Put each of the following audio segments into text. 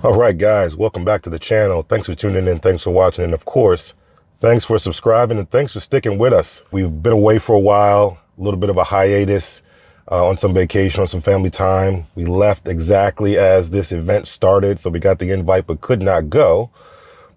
All right, guys, welcome back to the channel. Thanks for tuning in. Thanks for watching. And of course, thanks for subscribing and thanks for sticking with us. We've been away for a while, a little bit of a hiatus on some vacation, on some family time. We left exactly as this event started. So we got the invite, but could not go.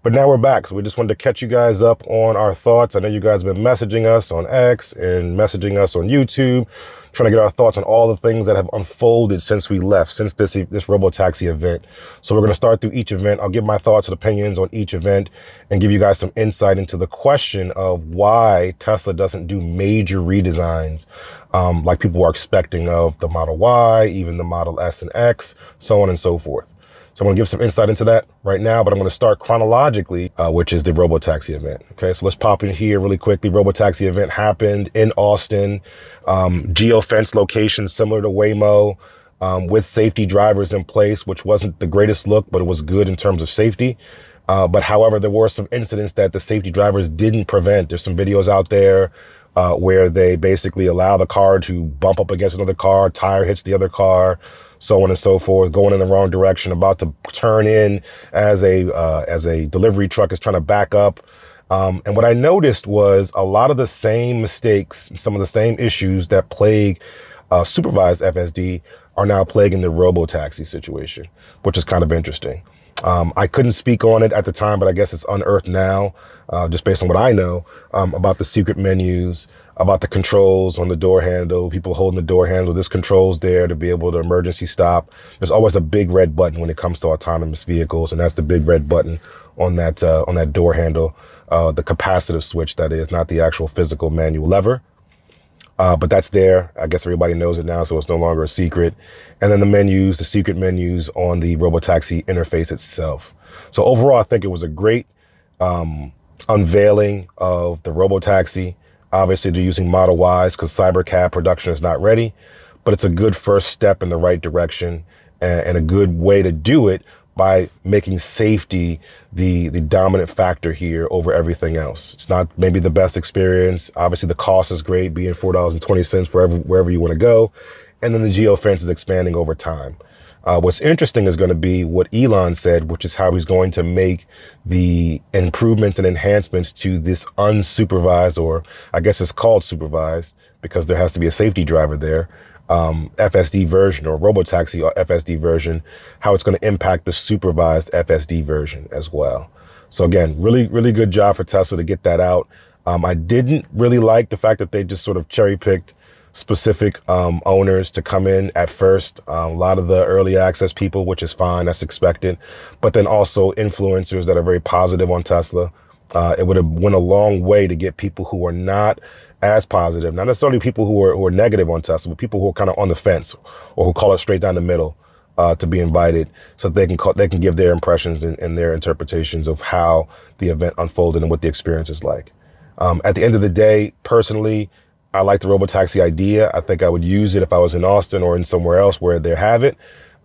But now we're back. So we just wanted to catch you guys up on our thoughts. I know you guys have been messaging us on X and messaging us on YouTube, trying to get our thoughts on all the things that have unfolded since we left, since this Robotaxi event. So we're going to start through each event. I'll give my thoughts and opinions on each event and give you guys some insight into the question of why Tesla doesn't do major redesigns like people are expecting of the Model Y, even the Model S and X, so on and so forth. So I'm going to give some insight into that right now, but I'm going to start chronologically, which is the Robotaxi event. Okay, so let's pop in here really quickly. Robotaxi event happened in Austin, geofence location similar to Waymo, with safety drivers in place, which wasn't the greatest look, but it was good in terms of safety. But however, there were some incidents that the safety drivers didn't prevent. There's some videos out there where they basically allow the car to bump up against another car, tire hits the other car, so on and so forth, going in the wrong direction, about to turn in as a delivery truck is trying to back up. And what I noticed was a lot of the same mistakes, some of the same issues that plague supervised FSD are now plaguing the Robotaxi situation, which is kind of interesting. I couldn't speak on it at the time, but I guess it's unearthed now, just based on what I know about the secret menus, about the controls on the door handle, people holding the door handle. There's controls there to be able to emergency stop. There's always a big red button when it comes to autonomous vehicles, and that's the big red button on that door handle, the capacitive switch, that is, not the actual physical manual lever. But that's there. I guess everybody knows it now, so it's no longer a secret. And then the menus, the secret menus on the Robotaxi interface itself. So overall, I think it was a great unveiling of the Robotaxi. Obviously, they're using Model Ys because Cybercab production is not ready, but it's a good first step in the right direction and a good way to do it by making safety the dominant factor here over everything else. It's not maybe the best experience. Obviously, the cost is great, being $4.20 wherever you want to go. And then the geofence is expanding over time. What's interesting is going to be what Elon said, which is how he's going to make the improvements and enhancements to this unsupervised, or I guess it's called supervised because there has to be a safety driver there, FSD version, or Robotaxi or FSD version, how it's going to impact the supervised FSD version as well. So again, really, really good job for Tesla to get that out. I didn't really like the fact that they just sort of cherry picked specific owners to come in at first. A lot of the early access people, which is fine, that's expected. But then also influencers that are very positive on Tesla. It would have went a long way to get people who are not as positive, not necessarily people who are negative on Tesla, but people who are kind of on the fence or who call it straight down the middle, to be invited, so that they can give their impressions and their interpretations of how the event unfolded and what the experience is like. At the end of the day, personally, I like the Robotaxi idea. I think I would use it if I was in Austin or in somewhere else where they have it,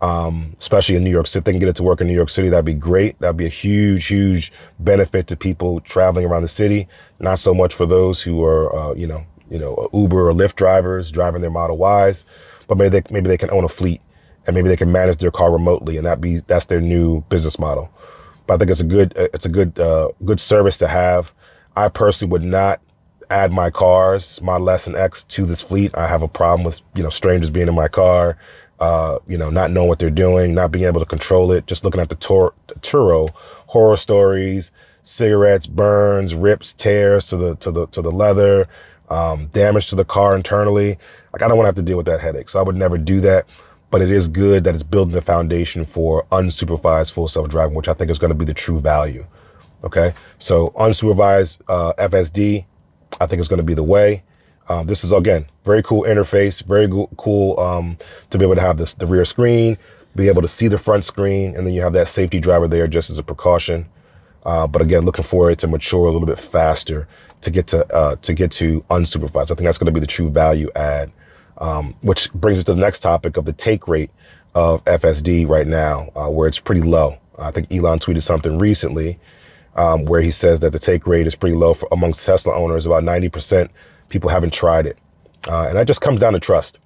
especially in New York City. If they can get it to work in New York City, that'd be great. That'd be a huge, huge benefit to people traveling around the city. Not so much for those who are, Uber or Lyft drivers driving their Model Ys, but maybe they can own a fleet and maybe they can manage their car remotely, and that's their new business model. But I think it's a good service to have. I personally would not add my cars, Model S and X, to this fleet. I have a problem with, strangers being in my car, not knowing what they're doing, not being able to control it, just looking at the Turo, horror stories, cigarettes, burns, rips, tears to the leather, damage to the car internally. Like, I don't want to have to deal with that headache. So I would never do that. But it is good that it's building the foundation for unsupervised full self-driving, which I think is going to be the true value. Okay. So unsupervised FSD, I think it's going to be the way. This is, again, very cool interface, very cool to be able to have the rear screen, be able to see the front screen, and then you have that safety driver there just as a precaution. But again, looking for it to mature a little bit faster to get to unsupervised. I think that's going to be the true value add, which brings us to the next topic of the take rate of FSD right now, where it's pretty low. I think Elon tweeted something recently where he says that the take rate is pretty low amongst Tesla owners. About 90% people haven't tried it. And that just comes down to trust.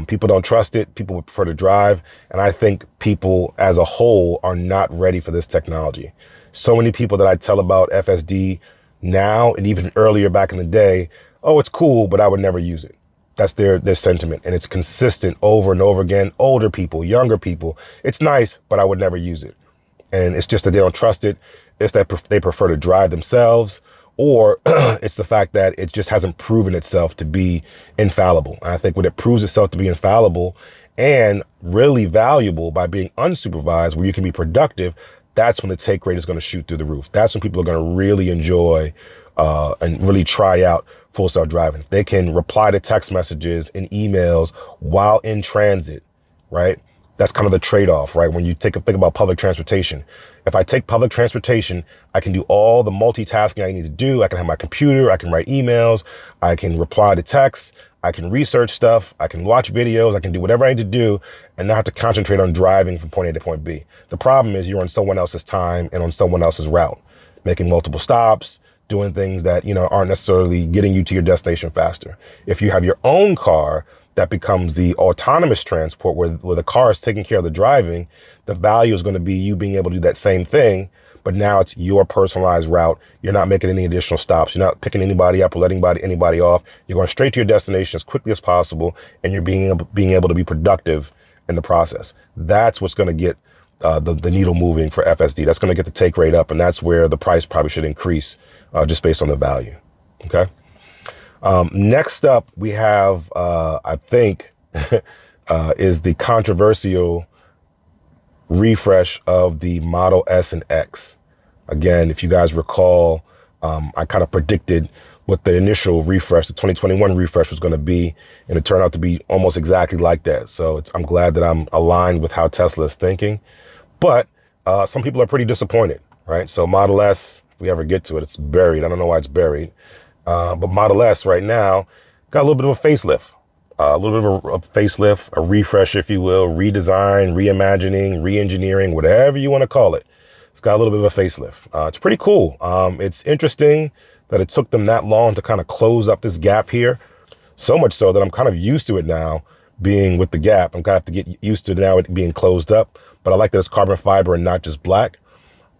People don't trust it. People would prefer to drive. And I think people as a whole are not ready for this technology. So many people that I tell about FSD now and even earlier back in the day, oh, it's cool, but I would never use it. That's their sentiment. And it's consistent over and over again. Older people, younger people, it's nice, but I would never use it. And it's just that they don't trust it. It's that they prefer to drive themselves, or it's the fact that it just hasn't proven itself to be infallible. And I think when it proves itself to be infallible and really valuable by being unsupervised, where you can be productive, that's when the take rate is going to shoot through the roof. That's when people are going to really enjoy and really try out full self-driving. If they can reply to text messages and emails while in transit, right? That's kind of the trade-off, right? When you think about public transportation. If I take public transportation, I can do all the multitasking I need to do. I can have my computer, I can write emails, I can reply to texts, I can research stuff, I can watch videos, I can do whatever I need to do and not have to concentrate on driving from point A to point B. The problem is you're on someone else's time and on someone else's route, making multiple stops, doing things that, aren't necessarily getting you to your destination faster. If you have your own car, that becomes the autonomous transport where the car is taking care of the driving. The value is going to be you being able to do that same thing, but now it's your personalized route. You're not making any additional stops. You're not picking anybody up or letting anybody off. You're going straight to your destination as quickly as possible, and you're being able to be productive in the process. That's what's going to get the needle moving for FSD. That's going to get the take rate up, and that's where the price probably should increase just based on the value. Okay. Next up, we have, I think, is the controversial refresh of the Model S and X. Again, if you guys recall, I kind of predicted what the initial refresh, the 2021 refresh was going to be, and it turned out to be almost exactly like that. So I'm glad that I'm aligned with how Tesla is thinking. But some people are pretty disappointed, right? So Model S, if we ever get to it, it's buried. I don't know why it's buried. But Model S right now got a little bit of a facelift, a facelift, a refresh, if you will, redesign, reimagining, re-engineering, whatever you want to call it. It's got a little bit of a facelift. It's pretty cool. It's interesting that it took them that long to kind of close up this gap here. So much so that I'm kind of used to it now being with the gap. I'm going to have to get used to now it being closed up, but I like that it's carbon fiber and not just black.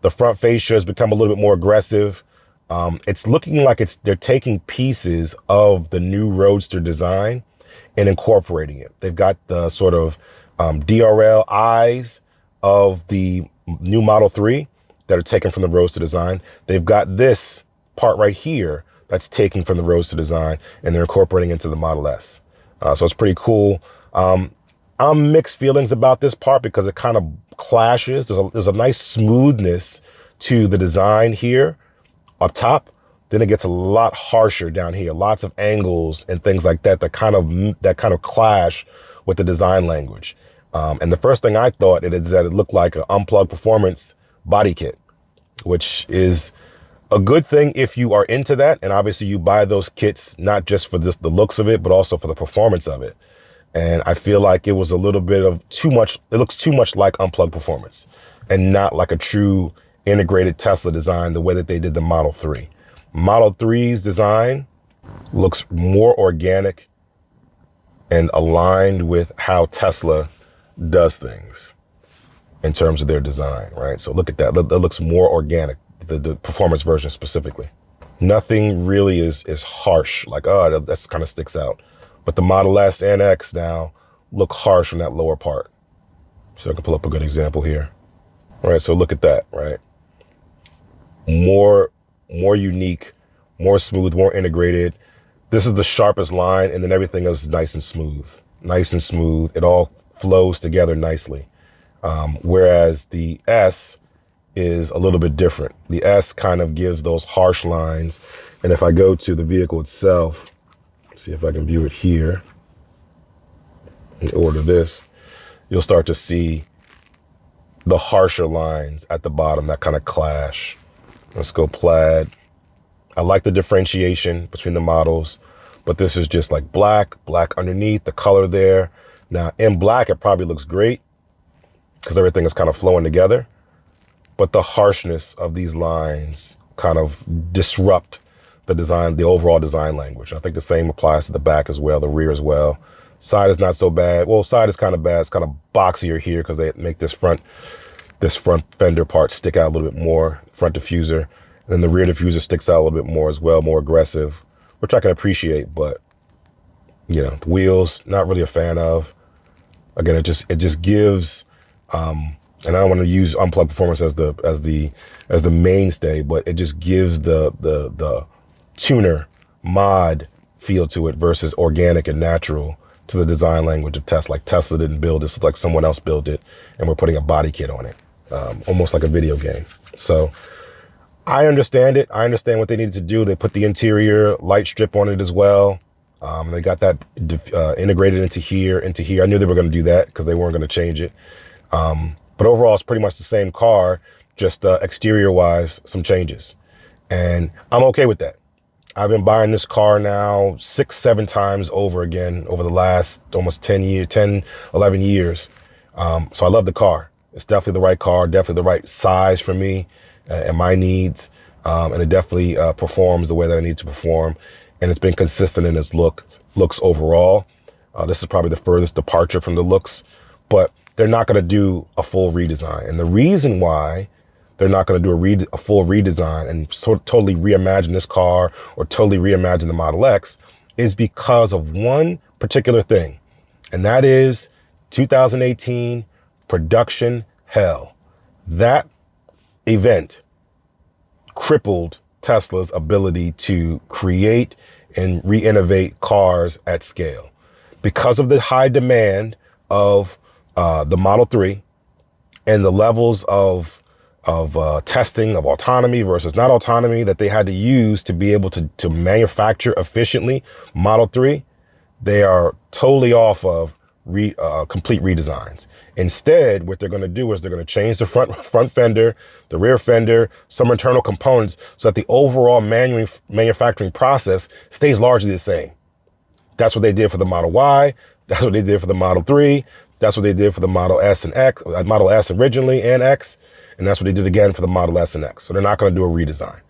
The front fascia has become a little bit more aggressive. It's looking like they're taking pieces of the new Roadster design and incorporating it. They've got the sort of DRL eyes of the new Model 3 that are taken from the Roadster design. They've got this part right here that's taken from the Roadster design, and they're incorporating into the Model S. So it's pretty cool. I'm mixed feelings about this part because it kind of clashes. There's a nice smoothness to the design here up top. Then it gets a lot harsher down here, lots of angles and things like that that kind of clash with the design language. And the first thing I thought is that it looked like an unplugged performance body kit, which is a good thing if you are into that. And obviously you buy those kits, not just for the looks of it, but also for the performance of it. And I feel like it was a little bit of too much. It looks too much like unplugged performance and not like a true integrated Tesla design the way that they did the Model 3. Model 3's design looks more organic and aligned with how Tesla does things in terms of their design, right? So look at that. That looks more organic, the performance version specifically. Nothing really is harsh, like, oh, that's kind of sticks out. But the Model S and X now look harsh on that lower part. So I can pull up a good example here. All right, so look at that, right? More unique, more smooth, more integrated. This is the sharpest line, and then everything else is nice and smooth. Nice and smooth. It all flows together nicely. Whereas the S is a little bit different. The S kind of gives those harsh lines. And if I go to the vehicle itself, see if I can view it here and order this, you'll start to see the harsher lines at the bottom that kind of clash. Let's go plaid. I like the differentiation between the models, but this is just like black underneath, the color there. Now in black, it probably looks great because everything is kind of flowing together, but the harshness of these lines kind of disrupt the design, the overall design language. I think the same applies to the back as well, the rear as well. Side is not so bad. Well, side is kind of bad. It's kind of boxier here because they make this front fender part stick out a little bit more, front diffuser. And then the rear diffuser sticks out a little bit more as well, more aggressive, which I can appreciate, but you know, the wheels, not really a fan of. Again, it just gives, and I don't want to use unplugged performance as the mainstay, but it just gives the tuner mod feel to it versus organic and natural to the design language of Tesla. Like Tesla didn't build this, it's like someone else built it, and we're putting a body kit on it, almost like a video game. So I understand it. I understand what they needed to do. They put the interior light strip on it as well. They got that integrated into here. I knew they were going to do that because they weren't going to change it. But overall, it's pretty much the same car, just exterior wise, some changes. And I'm okay with that. I've been buying this car now 6-7 times over again over the last almost 10, 11 years. So I love the car. It's definitely the right car, definitely the right size for me and my needs. And it definitely performs the way that I need to perform. And it's been consistent in its looks overall. This is probably the furthest departure from the looks, but they're not going to do a full redesign. And the reason why they're not going to do a full redesign and totally reimagine this car or totally reimagine the Model X is because of one particular thing. And that is 2018 production hell. That event crippled Tesla's ability to create and re-innovate cars at scale. Because of the high demand of the Model 3 and the levels of testing of autonomy versus not autonomy that they had to use to be able to manufacture efficiently Model 3, they are totally off of complete redesigns. Instead, what they're going to do is they're going to change the front fender, the rear fender, some internal components so that the overall manufacturing process stays largely the same. That's what they did for the Model Y. That's what they did for the Model 3. That's what they did for the Model S and X, Model S originally and X. And that's what they did again for the Model S and X. So they're not going to do a redesign.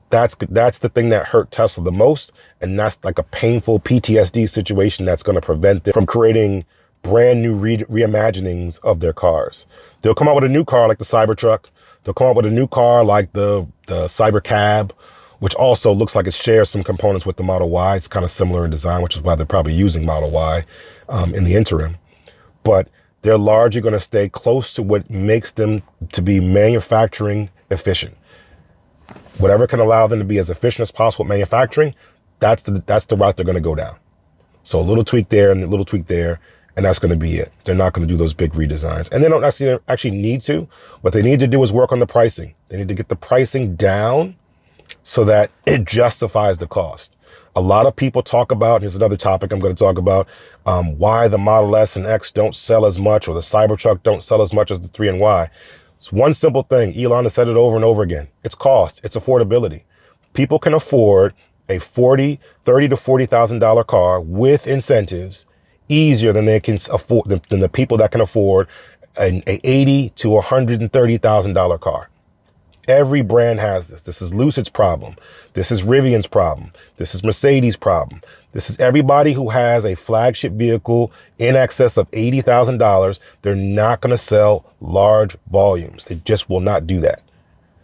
That's the thing that hurt Tesla the most. And that's like a painful PTSD situation that's going to prevent them from creating brand new reimaginings of their cars. They'll come out with a new car like the Cybertruck. They'll come out with a new car like the Cybercab, which also looks like it shares some components with the Model Y. It's kind of similar in design, which is why they're probably using Model Y in the interim. But they're largely going to stay close to what makes them to be manufacturing efficient. Whatever can allow them to be as efficient as possible at manufacturing, that's the route they're going to go down. So a little tweak there and a little tweak there, and that's going to be it. They're not going to do those big redesigns. And they don't actually need to. What they need to do is work on the pricing. They need to get the pricing down so that it justifies the cost. A lot of people talk about, here's another topic I'm going to talk about, why the Model S and X don't sell as much, or the Cybertruck don't sell as much as the 3 and Y. It's one simple thing. Elon has said it over and over again. It's cost. It's affordability. People can afford a $30,000 to $40,000 car with incentives easier than they can afford than the people that can afford an $80,000 to $130,000 car. Every brand has this. This is Lucid's problem. This is Rivian's problem. This is Mercedes' problem. This is everybody who has a flagship vehicle in excess of $80,000. They're not going to sell large volumes. They just will not do that.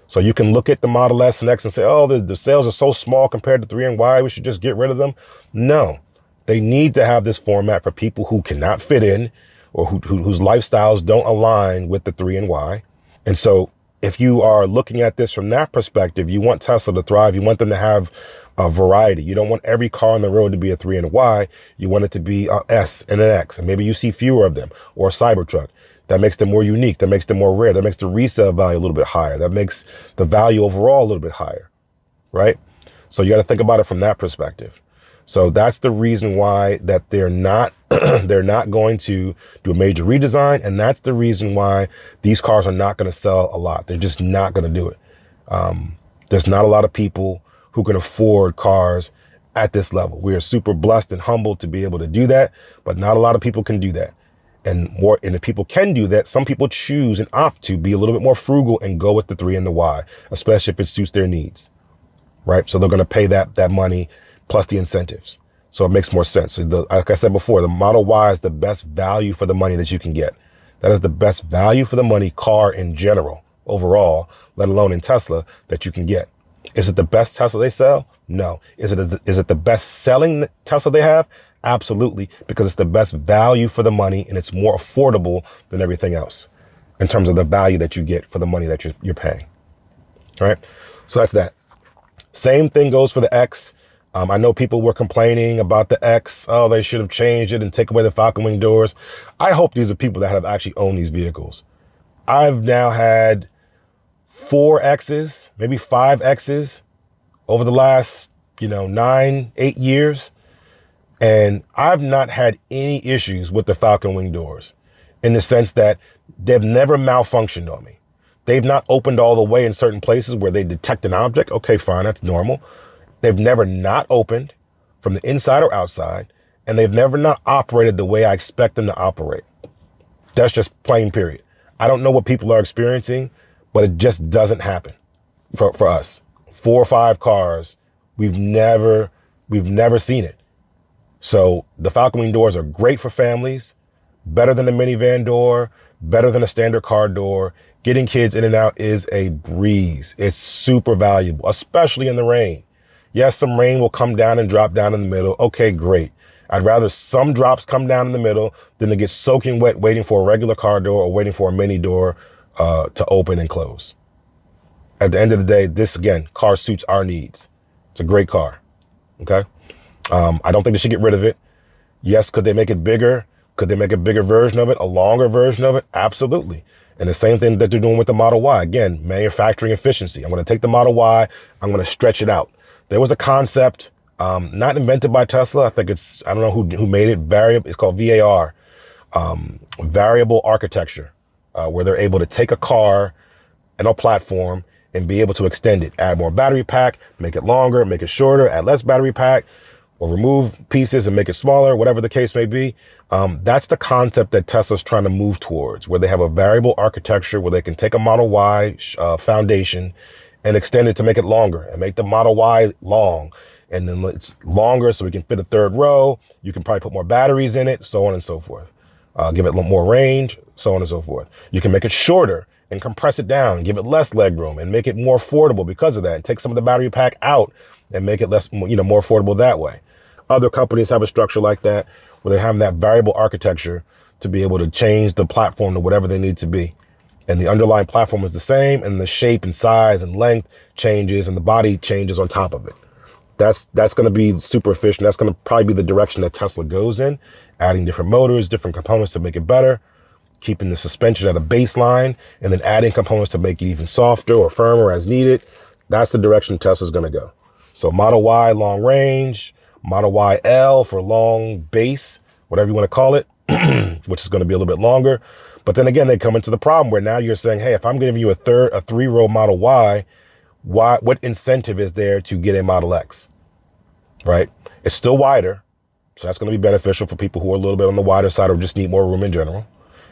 So you can look at the Model S and X and say, oh, the sales are so small compared to 3 and Y, we should just get rid of them. No, they need to have this format for people who cannot fit in or whose lifestyles don't align with the 3 and Y. And so if you are looking at this from that perspective, you want Tesla to thrive. You want them to have a variety. You don't want every car on the road to be a 3 and a Y. You want it to be an S and an X. And maybe you see fewer of them, or a Cybertruck. That makes them more unique. That makes them more rare. That makes the resale value a little bit higher. That makes the value overall a little bit higher, right? So you got to think about it from that perspective. So that's the reason why that they're not going to do a major redesign. And that's the reason why these cars are not going to sell a lot. They're just not going to do it. There's not a lot of people who can afford cars at this level. We are super blessed and humbled to be able to do that, but not a lot of people can do that. And if people can do that, some people choose and opt to be a little bit more frugal and go with the 3 and the Y, especially if it suits their needs, right? So they're going to pay that money plus the incentives. So it makes more sense. Like I said before, the Model Y is the best value for the money that you can get. That is the best value for the money car in general, overall, let alone in Tesla, that you can get. Is it the best Tesla they sell? No. Is it the best selling Tesla they have? Absolutely, because it's the best value for the money and it's more affordable than everything else in terms of the value that you get for the money that you're paying. All right. So that's that. Same thing goes for the X. I know people were complaining about the X. Oh, they should have changed it and take away the Falcon Wing doors. I hope these are people that have actually owned these vehicles. I've now had 4 X's, maybe 5 X's over the last, 9, 8 years. And I've not had any issues with the Falcon Wing doors in the sense that they've never malfunctioned on me. They've not opened all the way in certain places where they detect an object. Okay, fine, that's normal. They've never not opened from the inside or outside, and they've never not operated the way I expect them to operate. That's just plain period. I don't know what people are experiencing, but it just doesn't happen for us. 4 or 5 cars, we've never seen it. So the Falcon Wing doors are great for families, better than a minivan door, better than a standard car door. Getting kids in and out is a breeze. It's super valuable, especially in the rain. Yes, some rain will come down and drop down in the middle. Okay, great. I'd rather some drops come down in the middle than to get soaking wet waiting for a regular car door or waiting for a mini door to open and close. At the end of the day, this, again, car suits our needs. It's a great car. Okay. I don't think they should get rid of it. Yes, could they make it bigger? Could they make a bigger version of it, a longer version of it? Absolutely. And the same thing that they're doing with the Model Y. Again, manufacturing efficiency. I'm going to take the Model Y. I'm going to stretch it out. There was a concept, not invented by Tesla. I think I don't know who made it. It's called VAR, variable architecture, where they're able to take a car and a platform and be able to extend it, add more battery pack, make it longer, make it shorter, add less battery pack, or remove pieces and make it smaller, whatever the case may be. That's the concept that Tesla's trying to move towards, where they have a variable architecture where they can take a Model Y foundation and extend it to make it longer and make the Model Y long. And then it's longer so we can fit a 3rd row. You can probably put more batteries in it, so on and so forth. Give it a little more range, so on and so forth. You can make it shorter and compress it down and give it less leg room and make it more affordable because of that, and take some of the battery pack out and make it less, more affordable that way. Other companies have a structure like that where they're having that variable architecture to be able to change the platform to whatever they need to be. And the underlying platform is the same, and the shape and size and length changes and the body changes on top of it. That's going to be super efficient. That's going to probably be the direction that Tesla goes in, adding different motors, different components to make it better, keeping the suspension at a baseline, and then adding components to make it even softer or firmer as needed. That's the direction Tesla's going to go. So Model Y, long range, Model Y L for long base, whatever you want to call it, which is going to be a little bit longer. But then again, they come into the problem where now you're saying, hey, if I'm giving you a 3-row Model Y, what incentive is there to get a Model X, right? It's still wider. So that's going to be beneficial for people who are a little bit on the wider side or just need more room in general.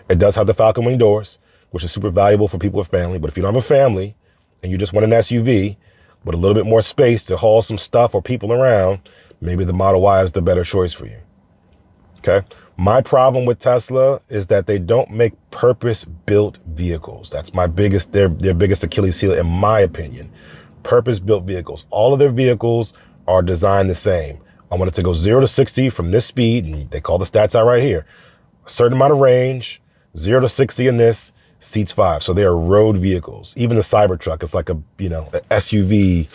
It does have the Falcon Wing doors, which is super valuable for people with family. But if you don't have a family and you just want an SUV with a little bit more space to haul some stuff or people around, maybe the Model Y is the better choice for you. Okay. My problem with Tesla is that they don't make purpose-built vehicles. That's their biggest Achilles heel, in my opinion. Purpose-built vehicles. All of their vehicles are designed the same. I want it to go 0 to 60 from this speed, and they call the stats out right here. A certain amount of range, 0 to 60 in this, seats 5. So they are road vehicles. Even the Cybertruck, it's like a SUV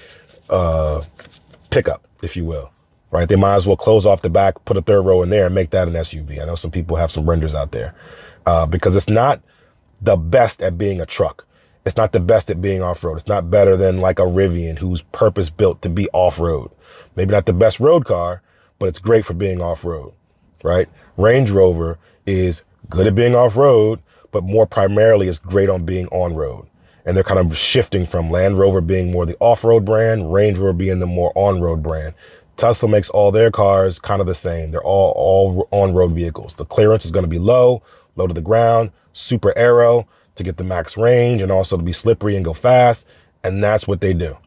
pickup, if you will. Right? They might as well close off the back, put a 3rd row in there and make that an SUV. I know some people have some renders out there because it's not the best at being a truck. It's not the best at being off-road. It's not better than like a Rivian who's purpose built to be off-road. Maybe not the best road car, but it's great for being off-road, right? Range Rover is good at being off-road, but more primarily is great on being on-road. And they're kind of shifting from Land Rover being more the off-road brand, Range Rover being the more on-road brand. Tesla makes all their cars kind of the same. They're all on-road vehicles. The clearance is going to be low to the ground, super aero to get the max range and also to be slippery and go fast. And that's what they do.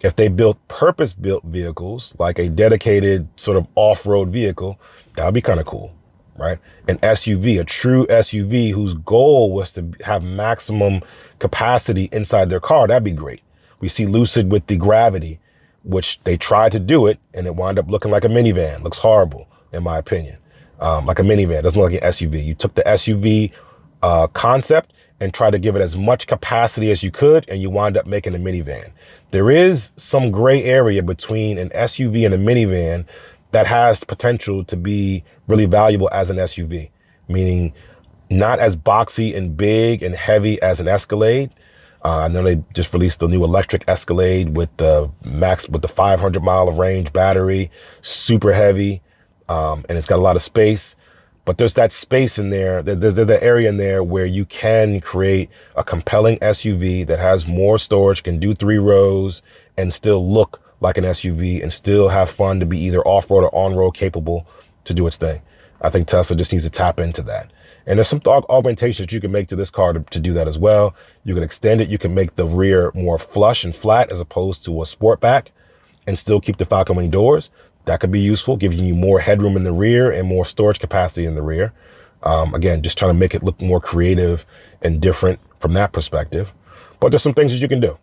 If they built purpose-built vehicles, like a dedicated sort of off-road vehicle, that would be kind of cool, right? An SUV, a true SUV whose goal was to have maximum capacity inside their car, that'd be great. We see Lucid with the Gravity, which they tried to do it, and it wound up looking like a minivan. Looks horrible, in my opinion. Like a minivan, doesn't look like an SUV. You took the SUV concept and tried to give it as much capacity as you could, and you wind up making a minivan. There is some gray area between an SUV and a minivan that has potential to be really valuable as an SUV, meaning not as boxy and big and heavy as an Escalade. I know they just released the new electric Escalade with the 500-mile of range battery, super heavy, and it's got a lot of space. But there's that space in there, there's that area in there where you can create a compelling SUV that has more storage, can do 3 rows, and still look like an SUV and still have fun to be either off-road or on-road capable to do its thing. I think Tesla just needs to tap into that. And there's some augmentations you can make to this car to do that as well. You can extend it. You can make the rear more flush and flat as opposed to a Sportback and still keep the Falcon Wing doors. That could be useful, giving you more headroom in the rear and more storage capacity in the rear. Again, just trying to make it look more creative and different from that perspective. But there's some things that you can do.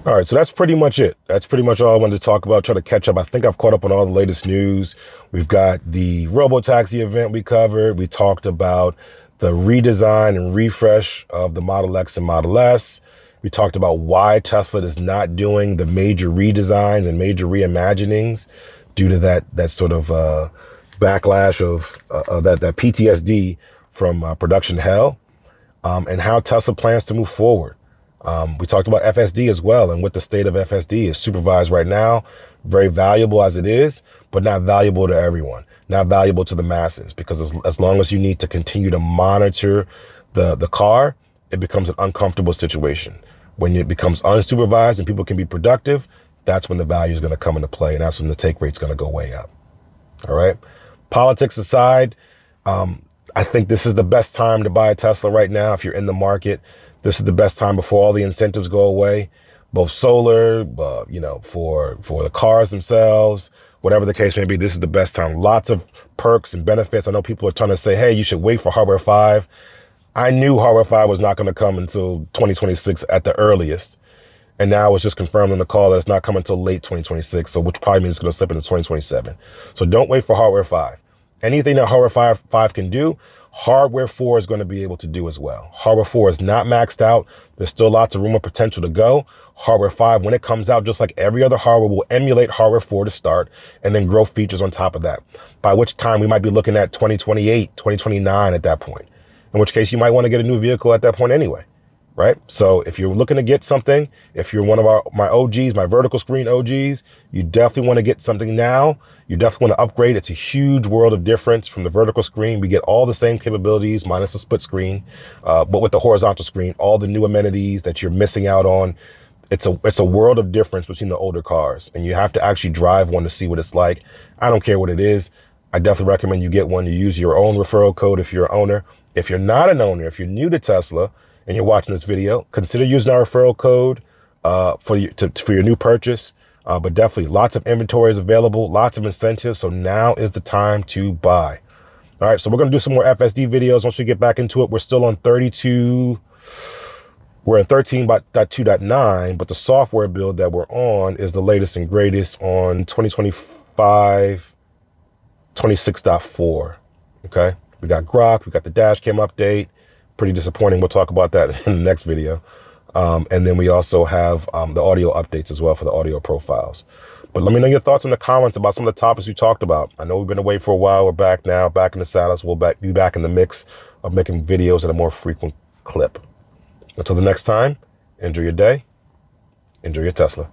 All right, so that's pretty much it. That's pretty much all I wanted to talk about, try to catch up. I think I've caught up on all the latest news. We've got the Robotaxi event we covered. We talked about the redesign and refresh of the Model X and Model S. We talked about why Tesla is not doing the major redesigns and major reimaginings due to that sort of backlash of that PTSD from production hell, and how Tesla plans to move forward. We talked about FSD as well, and what the state of FSD is supervised right now, very valuable as it is, but not valuable to everyone, not valuable to the masses, because as long as you need to continue to monitor the car, it becomes an uncomfortable situation. When it becomes unsupervised and people can be productive, that's when the value is going to come into play, and that's when the take rate's going to go way up. All right. Politics aside, I think this is the best time to buy a Tesla right now. If you're in the market, this is the best time before all the incentives go away, both solar, for the cars themselves, whatever the case may be. This is the best time. Lots of perks and benefits. I know people are trying to say, hey, you should wait for hardware 5. I knew hardware 5 was not going to come until 2026 at the earliest. And now it's just confirmed in the call that it's not coming until late 2026. So which probably means it's going to slip into 2027. So don't wait for hardware 5. Anything that hardware 5 can do, hardware 4 is going to be able to do as well. Hardware 4 is not maxed out. There's still lots of room and potential to go. Hardware 5, when it comes out, just like every other hardware, will emulate hardware 4 to start and then grow features on top of that. By which time we might be looking at 2028, 2029 at that point. In which case you might want to get a new vehicle at that point anyway, right? So if you're looking to get something, if you're one of my OGs, my vertical screen OGs, you definitely want to get something now. You definitely want to upgrade. It's a huge world of difference from the vertical screen. We get all the same capabilities minus the split screen, but with the horizontal screen, all the new amenities that you're missing out on. It's a world of difference between the older cars, and you have to actually drive one to see what it's like. I don't care what it is. I definitely recommend you get one. You use your own referral code if you're an owner. If you're not an owner, if you're new to Tesla and you're watching this video, consider using our referral code for your new purchase. But definitely lots of inventory is available, lots of incentives. So now is the time to buy. All right, so we're going to do some more FSD videos once we get back into it. We're still on 32. We're in 13.2.9, but the software build that we're on is the latest and greatest on 2025 26.4. Okay. We got Grok, we got the dash cam update. Pretty disappointing. We'll talk about that in the next video. And then we also have the audio updates as well for the audio profiles. But let me know your thoughts in the comments about some of the topics we talked about. I know we've been away for a while. We're back now, back in the saddles. We'll be back in the mix of making videos at a more frequent clip. Until the next time, enjoy your day, enjoy your Tesla.